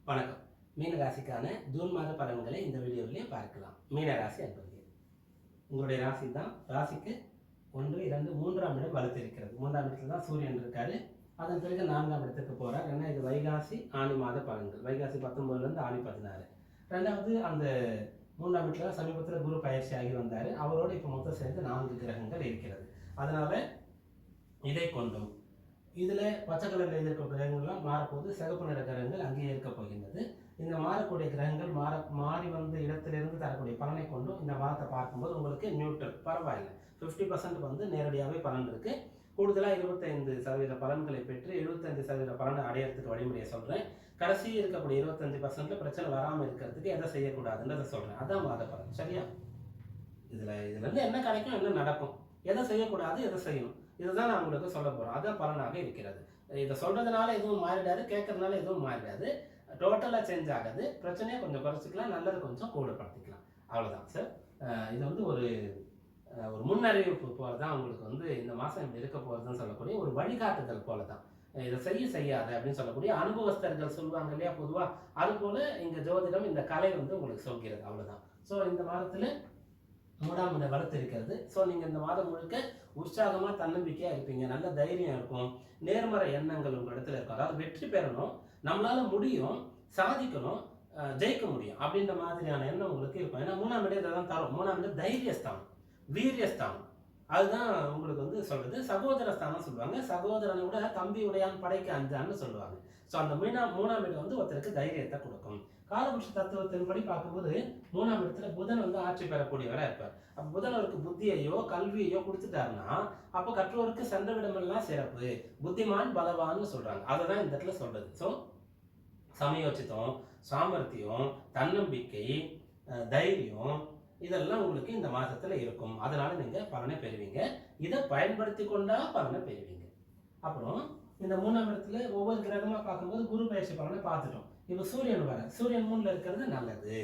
வணக்கம். மீன ராசிக்கான ஜூன் மாத பலன்களை இந்த வீடியோவிலே பார்க்கலாம். மீன ராசி அன்பர்களே, உங்களுடைய ராசி தான். ராசிக்கு 1, 2, 3ஆம் இடம் வலுத்திருக்கிறது. 3ஆம் இடத்துல தான் சூரியன் இருக்காரு. அதன் பிறகு 4ஆம் இடத்துக்கு போறார். ஏன்னா இது வைகாசி ஆனி மாத பலன்கள். வைகாசி 19 ஆனி 16. ரெண்டாவது அந்த 3ஆம் இடத்துல சமீபத்தில் குரு பயிற்சி ஆகி வந்தார். அவரோடு இப்போ மொத்தம் சேர்ந்து 4 கிரகங்கள் இருக்கிறது. அதனால இதை கொண்டும் இதில் பச்சை கலரில் இருக்க கிரகங்கள்லாம் மாறப்போது, சிகப்பு நிற கிரகங்கள் அங்கேயே இருக்க போகின்றது. இந்த மாறக்கூடிய கிரகங்கள் மாறி வந்து இடத்திலிருந்து தரக்கூடிய பலனை கொண்டும் இந்த மாதத்தை பார்க்கும்போது உங்களுக்கு நியூட்ரல், பரவாயில்லை. 50% வந்து நேரடியாகவே பலன் இருக்குது. கூடுதலாக 25% பலன்களை பெற்று 75% பலனை அடையிறதுக்கு வழிமுறையை சொல்கிறேன். கடைசி இருக்கக்கூடிய 25% பிரச்சனை வராமல் இருக்கிறதுக்கு எதை செய்யக்கூடாதுன்றதை சொல்கிறேன். அதான் மாத பலன். சரியா? இதுலேருந்து என்ன கிடைக்கும், என்ன நடக்கும், எதை செய்யக்கூடாது, எதை செய்யணும், இதுதான் நான் உங்களுக்கு சொல்ல போகிறோம். அதான் பலனாக இருக்கிறது. இதை சொல்கிறதுனால எதுவும் மாறிடாது, கேட்கறதுனால எதுவும் மாறிடாது. டோட்டலாக சேஞ்ச் ஆகாது. பிரச்சனையை கொஞ்சம் குறைச்சிக்கலாம், நல்லது கொஞ்சம் கூடப்படுத்திக்கலாம். அவ்வளோதான் சார். இது வந்து ஒரு முன்னறிவிப்பு போல தான் உங்களுக்கு வந்து இந்த மாதம் இப்படி இருக்க போகிறதுன்னு சொல்லக்கூடிய ஒரு வழிகாட்டுதல் போல தான். இதை செய்யாத அப்படின்னு சொல்லக்கூடிய அனுபவஸ்தர்கள் சொல்லுவாங்க இல்லையா பொதுவாக, அது போல இங்கே ஜோதிடம் இந்த கலை வந்து உங்களுக்கு சொல்கிறது. அவ்வளோதான். ஸோ இந்த மாதத்தில் 3ஆம் இடம் வலுத்து இருக்கிறது. ஸோ நீங்கள் இந்த மாதம் முழுக்க உற்சாகமாக தன்னம்பிக்கையாக இருப்பீங்க. நல்ல தைரியம் இருக்கும். நேர்மறை எண்ணங்கள் உங்கள் இடத்துல இருக்கும். அதாவது வெற்றி பெறணும், நம்மளால முடியும், சாதிக்கணும், ஜெயிக்க முடியும் அப்படின்ற மாதிரியான எண்ணம் உங்களுக்கு இருக்கும். ஏன்னா 3ஆம் இடம் இதை தான் தரும். 3ஆம் இடம் தைரியஸ்தானம், வீரியஸ்தானம். அதுதான் உங்களுக்கு வந்து சொல்றது. சகோதர ஸ்தானம் சொல்லுவாங்க. சகோதரனை விட தம்பி உடையான் படைக்கு அஞ்சான்னு சொல்லுவாங்க. ஸோ அந்த 3ஆம் இடம் வந்து ஒருத்தருக்கு தைரியத்தை கொடுக்கும். காலபுருஷ தத்துவத்தின்படி பார்க்கும்போது 3ஆம் இடத்துல புதன் வந்து ஆட்சி பெறக்கூடியவராக இருப்பார். அப்போ புதன் அவருக்கு புத்தியையோ கல்வியையோ கொடுத்துட்டாருன்னா அப்போ கற்றோருக்கு சென்ற விடமெல்லாம் சிறப்பு, புத்திமான் பலவான்னு சொல்றாங்க. அதை தான் இந்த இடத்துல சொல்றது. ஸோ சமயோச்சித்தம், சாமர்த்தியம், தன்னம்பிக்கை, தைரியம் இதெல்லாம் உங்களுக்கு இந்த மாதத்துல இருக்கும். அதனால நீங்க பலனை பெறுவீங்க. இதை பயன்படுத்தி கொண்டா பலனை பெறுவீங்க. அப்புறம் இந்த 3ஆம் இடத்துல ஒவ்வொரு கிரகமா பார்க்கும்போது குரு பயிற்சி பலனை பார்த்துட்டோம். இப்போ சூரியன் வர, சூரியன் 3ல இருக்கிறது நல்லது.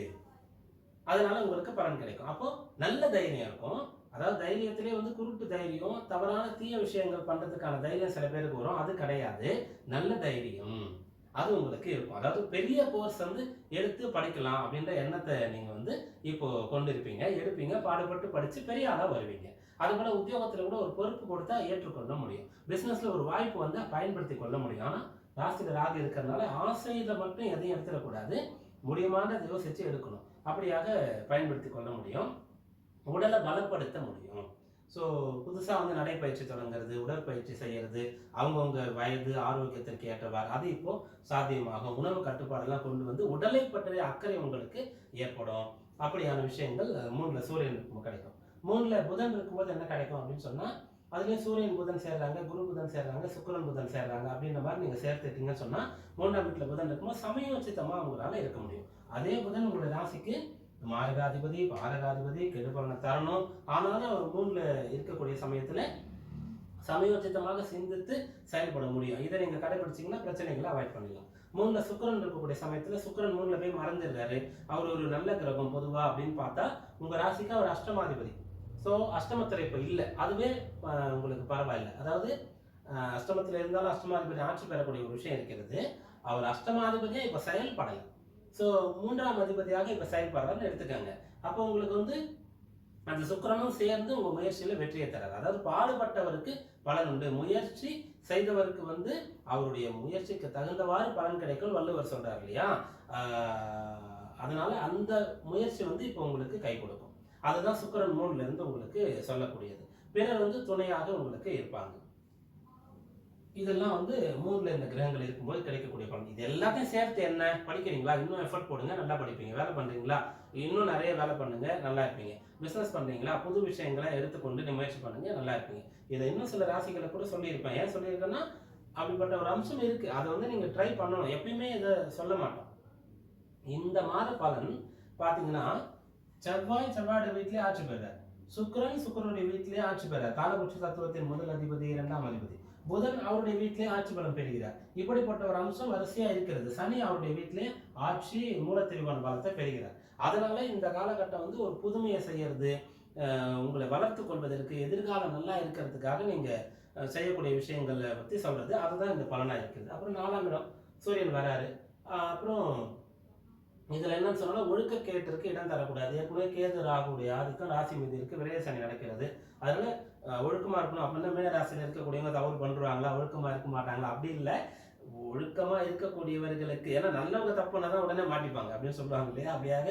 அதனால உங்களுக்கு பலன் கிடைக்கும். அப்போ நல்ல தைரியம் இருக்கும். அதாவது தைரியத்திலே வந்து குருட்டு தைரியம், தவறான தீய விஷயங்கள் பண்றதுக்கான தைரியம் சில பேருக்கு வரும். அது கிடையாது. நல்ல தைரியம் அது உங்களுக்கு இருக்கும். அதாவது பெரிய கோர்ஸ் வந்து எடுத்து படிக்கலாம் அப்படின்ற எண்ணத்தை நீங்க வந்து இப்போ கொண்டிருப்பீங்க, எடுப்பீங்க, பாடுபட்டு படிச்சு பெரிய ஆளா வருவீங்க. அது கூட உத்தியோகத்துல கூட ஒரு பொறுப்பு கொடுத்தா ஏற்றுக்கொள்ள முடியும். பிசினஸ்ல ஒரு வாய்ப்பு வந்தா பயன்படுத்தி கொள்ள முடியும். ஆனா ராசியில ராகு இருக்கிறதுனால ஆசையில மட்டும் எதையும் எடுத்துடக்கூடாது. முடியுமானதை யோசிச்சு எடுக்கணும். அப்படியாக பயன்படுத்தி கொள்ள முடியும். உடலை பலப்படுத்த முடியும். ஸோ புதுசாக வந்து நடைப்பயிற்சி தொடங்குறது, உடற்பயிற்சி செய்கிறது, அவங்கவுங்க வயது ஆரோக்கியத்திற்கு ஏற்றவாறு அது இப்போ சாத்தியமாகும். உணவு கட்டுப்பாடெல்லாம் கொண்டு வந்து உடலை பற்றிய அக்கறை உங்களுக்கு ஏற்படும். அப்படியான விஷயங்கள் 3ல சூரியனுக்கு கிடைக்கும். 3ல புதன் இருக்கும்போது என்ன கிடைக்கும் அப்படின்னு சொன்னால், அதுலேயும் சூரியன் புதன் சேர்றாங்க, குரு புதன் சேர்றாங்க, சுக்கிரன் புதன் சேர்றாங்க அப்படின்ற மாதிரி நீங்கள் சேர்த்துட்டீங்கன்னு சொன்னால் 3ஆம் வீட்டில் புதன் இருக்கும்போது சமயோசித்தமாக உங்களால் இருக்க முடியும். அதே புதன் உங்களுடைய ராசிக்கு மாரகாதிபதி, பாரகாதிபதி, கெடுபலனை தரணும். ஆனாலும் அவர் 3ல இருக்கக்கூடிய சமயத்துல சமயோசித்தமாக சிந்தித்து செயல்பட முடியும். இதை நீங்க கடைபிடிச்சீங்கன்னா பிரச்சனைகளை அவாய்ட் பண்ணிடலாம். 3ல சுக்கிரன் இருக்கக்கூடிய சமயத்துல சுக்கிரன் 3ல போய் மறைஞ்சிருக்காரு. அவர் ஒரு நல்ல கிரகம் பொதுவா அப்படின்னு பார்த்தா உங்க ராசிக்கு அவர் அஷ்டமாதிபதி. ஸோ அஷ்டமத்துல இப்ப இல்லை, அதுவே உங்களுக்கு பரவாயில்லை. அதாவது அஷ்டமத்துல இருந்தாலும் அஷ்டமாதிபதி ஆட்சி பெறக்கூடிய ஒரு விஷயம் இருக்கிறது. அவர் அஷ்டமாதிபதியா இப்ப செயல்படலை. ஸோ 3ஆம் அதிபதியாக இப்போ செயல்படுறாருன்னு எடுத்துக்கோங்க. அப்போ உங்களுக்கு வந்து அந்த சுக்கிரனும் சேர்ந்து உங்கள் முயற்சியில் வெற்றியை தராது. அதாவது பாடுபட்டவருக்கு பலன் உண்டு, முயற்சி செய்தவருக்கு வந்து அவருடைய முயற்சிக்கு தகுந்தவாறு பலன் கிடைக்கும் வள்ளுவர் சொல்றாரு இல்லையா. அதனால அந்த முயற்சி வந்து இப்போ உங்களுக்கு கை கொடுக்கும். அதுதான் சுக்கிரன் 3ல இருந்து உங்களுக்கு சொல்லக்கூடியது. பிறர் வந்து துணையாக உங்களுக்கு இருப்பாங்க. இதெல்லாம் வந்து 3ல இந்த கிரகங்கள் இருக்கும்போது கிடைக்கக்கூடிய பலன். இது எல்லாத்தையும் சேர்த்து என்ன படிக்கிறீங்களா, இன்னும் எஃபர்ட் போடுங்க, நல்லா படிப்பீங்க. வேலை பண்றீங்களா, இன்னும் நிறைய வேலை பண்ணுங்க, நல்லா இருப்பீங்க. பிசினஸ் பண்றீங்களா, புது விஷயங்களை எடுத்துக்கொண்டு முயற்சி பண்ணுங்க, நல்லா இருப்பீங்க. இதை இன்னும் சில ராசிகளை கூட சொல்லியிருப்பேன். ஏன் சொல்லியிருக்கேன்னா அப்படிப்பட்ட ஒரு அம்சம் இருக்கு. அதை வந்து நீங்க ட்ரை பண்ணணும். எப்பயுமே இதை சொல்ல மாட்டோம். இந்த மாத பலன் பாத்தீங்கன்னா செவ்வாயோட வீட்டிலே ஆட்சி பெறார். சுக்கிரனுடைய வீட்டிலே ஆட்சி பெறார். காலபுருஷ தத்துவத்தின் முதல் அதிபதி, 2ஆம் அதிபதி. புதன் அவருடைய வீட்டிலே ஆட்சி பலம் பெறுகிறார். இப்படிப்பட்ட ஒரு அம்சம் வரிசையா இருக்கிறது. சனி அவருடைய வீட்டிலே ஆட்சி மூலத்திரிவான பலத்தை பெறுகிறார். அதனால இந்த காலகட்டம் வந்து ஒரு புதுமையை செய்யறது, உங்களை வளர்த்து கொள்வதற்கு, எதிர்காலம் நல்லா இருக்கிறதுக்காக நீங்க செய்யக்கூடிய விஷயங்களை பற்றி சொல்றது. அதுதான் இந்த பலனா இருக்குது. அப்புறம் 4ஆம் இடம் சூரியன் வராரு. அப்புறம் இதில் என்னன்னு சொன்னால் ஒழுக்கக்கேட்டிற்கு இடம் தரக்கூடாது. ஏற்கனவே கேது ராகுடைய ஆதிக்கம் ராசி மீது இருக்குது, விரைய சனி நடக்கிறது. அதனால் ஒழுக்கமாக இருக்கணும். அப்படின்னா மீன ராசியில் இருக்கக்கூடியவங்க தவறு பண்ணுறாங்களா, ஒழுக்கமாக இருக்க மாட்டாங்களா, அப்படி இல்லை. ஒழுக்கமாக இருக்கக்கூடியவர்களுக்கு, ஏன்னா நல்லவங்க தப்பு பண்ணால் தான் உடனே மாட்டிப்பாங்க அப்படின்னு சொல்லுவாங்க இல்லையா, அப்படியாக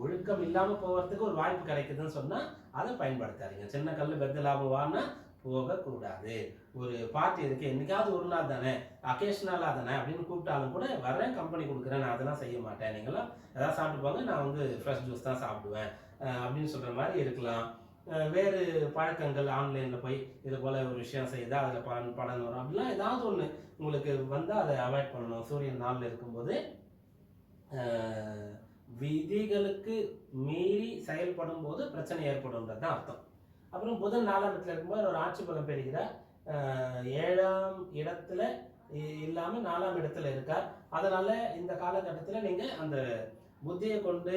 ஒழுக்கம் இல்லாமல் போகிறதுக்கு ஒரு வாய்ப்பு கிடைக்குதுன்னு சொன்னால் அதை பயன்படுத்தாதீங்க. சின்ன கல் பெத்த லாபம் வானா போகக்கூடாது. ஒரு பார்ட்டி இருக்கு, என்னைக்காவது ஒரு நாள் தானே, அக்கேஷனலாக தானே அப்படின்னு கூப்பிட்டாலும் கூட வரேன், கம்பெனி கொடுக்குறேன், நான் அதெல்லாம் செய்ய மாட்டேன், நீங்களாம் எதாவது சாப்பிட்டு போங்க, நான் வந்து ஃப்ரெஷ் ஜூஸ் தான் சாப்பிடுவேன் அப்படின்னு சொல்கிற மாதிரி இருக்கலாம். வேறு பழக்கங்கள் ஆன்லைனில் போய் இது போல் ஒரு விஷயம் செய்தால் அதில் பலன் வரும் அப்படிலாம் ஏதாவது ஒன்று உங்களுக்கு வந்தால் அதை அவாய்ட் பண்ணணும். சூரியன் நாளில் இருக்கும்போது விதிகளுக்கு மீறி செயல்படும் போது பிரச்சனை ஏற்படும்ன்றது தான் அர்த்தம். அப்புறம் புதன் 4ஆம் இடத்துல இருக்கும்போது ஒரு ஆட்சி பலம் பெறுகிறார். 7ஆம் இடத்துல இல்லாமல் 4ஆம் இடத்துல இருக்கார். அதனால இந்த காலகட்டத்தில் நீங்கள் அந்த புத்தியை கொண்டு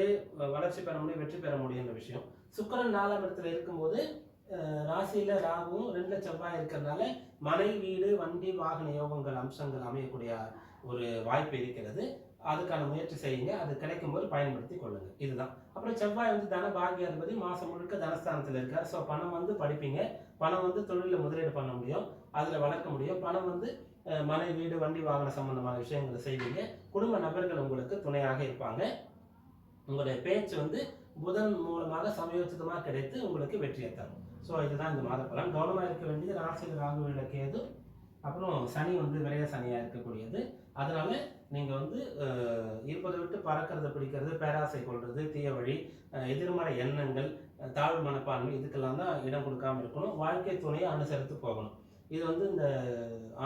வளர்ச்சி பெற முடியும், வெற்றி பெற முடியும்ன்ற விஷயம். சுக்கிரன் 4ஆம் இடத்துல இருக்கும்போது ராசியில ராகுவும் 2 செவ்வாய் இருக்கிறதுனால மனை, வீடு, வண்டி, வாகன யோகங்கள் அம்சங்கள் அமையக்கூடிய ஒரு வாய்ப்பு இருக்கிறது. அதுக்கான முயற்சி செய்யுங்க, அது கிடைக்கும் போது பயன்படுத்தி கொள்ளுங்க. இதுதான். அப்புறம் செவ்வாய் வந்து தன பாக்கியாதிபதி, மாசம் முழுக்க தனஸ்தானத்தில் இருக்கார். ஸோ பணம் வந்து படிப்பீங்க, பணம் வந்து தொழிலில் முதலீடு பண்ண முடியும், அதில் வளர்க்க முடியும். பணம் வந்து மனை, வீடு, வண்டி, வாகன சம்பந்தமான விஷயங்களை செய்வீங்க. குடும்ப நபர்கள் உங்களுக்கு துணையாக இருப்பாங்க. உங்களுடைய பேச்சு வந்து புதன் மூலமாக சமயோசிதமாக கிடைத்து உங்களுக்கு வெற்றியை தரும். ஸோ இதுதான் இந்த மாத பலன். கவனமாக இருக்க வேண்டியது ராசியில் ராகு கேது, அப்புறம் சனி வந்து விரைய சனியாக இருக்கக்கூடியது. அதனால நீங்கள் வந்து இருப்பதை விட்டு பறக்கிறத பிடிக்கிறது, பேராசை கொள்வது, தீய வழி, எதிர்மறை எண்ணங்கள், தாழ்வு மனப்பான்மை, இதுக்கெல்லாம் தான் இடம் கொடுக்காம இருக்கணும். வாழ்க்கை துணையை அனுசரித்து போகணும். இது வந்து இந்த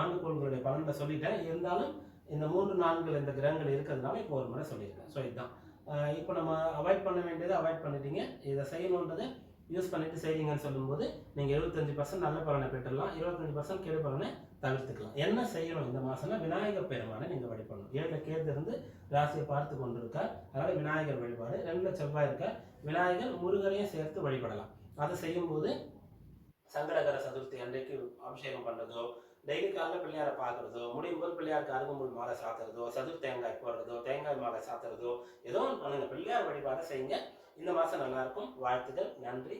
ஆண்டுகோள்களுடைய பலனில் சொல்லிட்டேன். இருந்தாலும் இந்த 3-4 இந்த கிரகங்கள் இருக்கிறதுனால இப்போ ஒரு முறை சொல்லியிருக்கேன். ஸோ இதுதான். இப்போ நம்ம அவாய்ட் பண்ண வேண்டியதை அவாய்ட் பண்ணிட்டீங்க. இதை செய்யணுன்றதை யூஸ் பண்ணிட்டு செய்வீங்கன்னு சொல்லும்போது நீங்கள் 75% நல்ல பலனை பெற்றுடலாம், 25% கெடு பலனை தவிர்த்துக்கலாம். என்ன செய்யணும் இந்த மாதம்னா, விநாயகர் பெருமானை நீங்கள் வழிபடணும். 7 கேது இருந்து ராசியை பார்த்து கொண்டு இருக்கார். அதனால் விநாயகர் வழிபாடு. 2 செவ்வாய் இருக்கார், விநாயகர் முருகனையும் சேர்த்து வழிபடலாம். அதை செய்யும்போது சங்கடகர சதுர்த்தி அன்றைக்கு அபிஷேகம் பண்ணுறதோ, டெய்லி காலையில் பிள்ளையாரை பார்க்குறதோ, முடியும் போது பிள்ளையாருக்கு அருகம்புல் மாலை சாத்துறதோ, சதுர் தேங்காய் போடுறதோ, தேங்காய் மாலை சாத்துறதோ, ஏதோ ஒன்று பண்ணுங்க. பிள்ளையார் வழிபாடு செய்யுங்க. இந்த மாதம் நல்லாயிருக்கும். வாழ்த்துக்கள். நன்றி.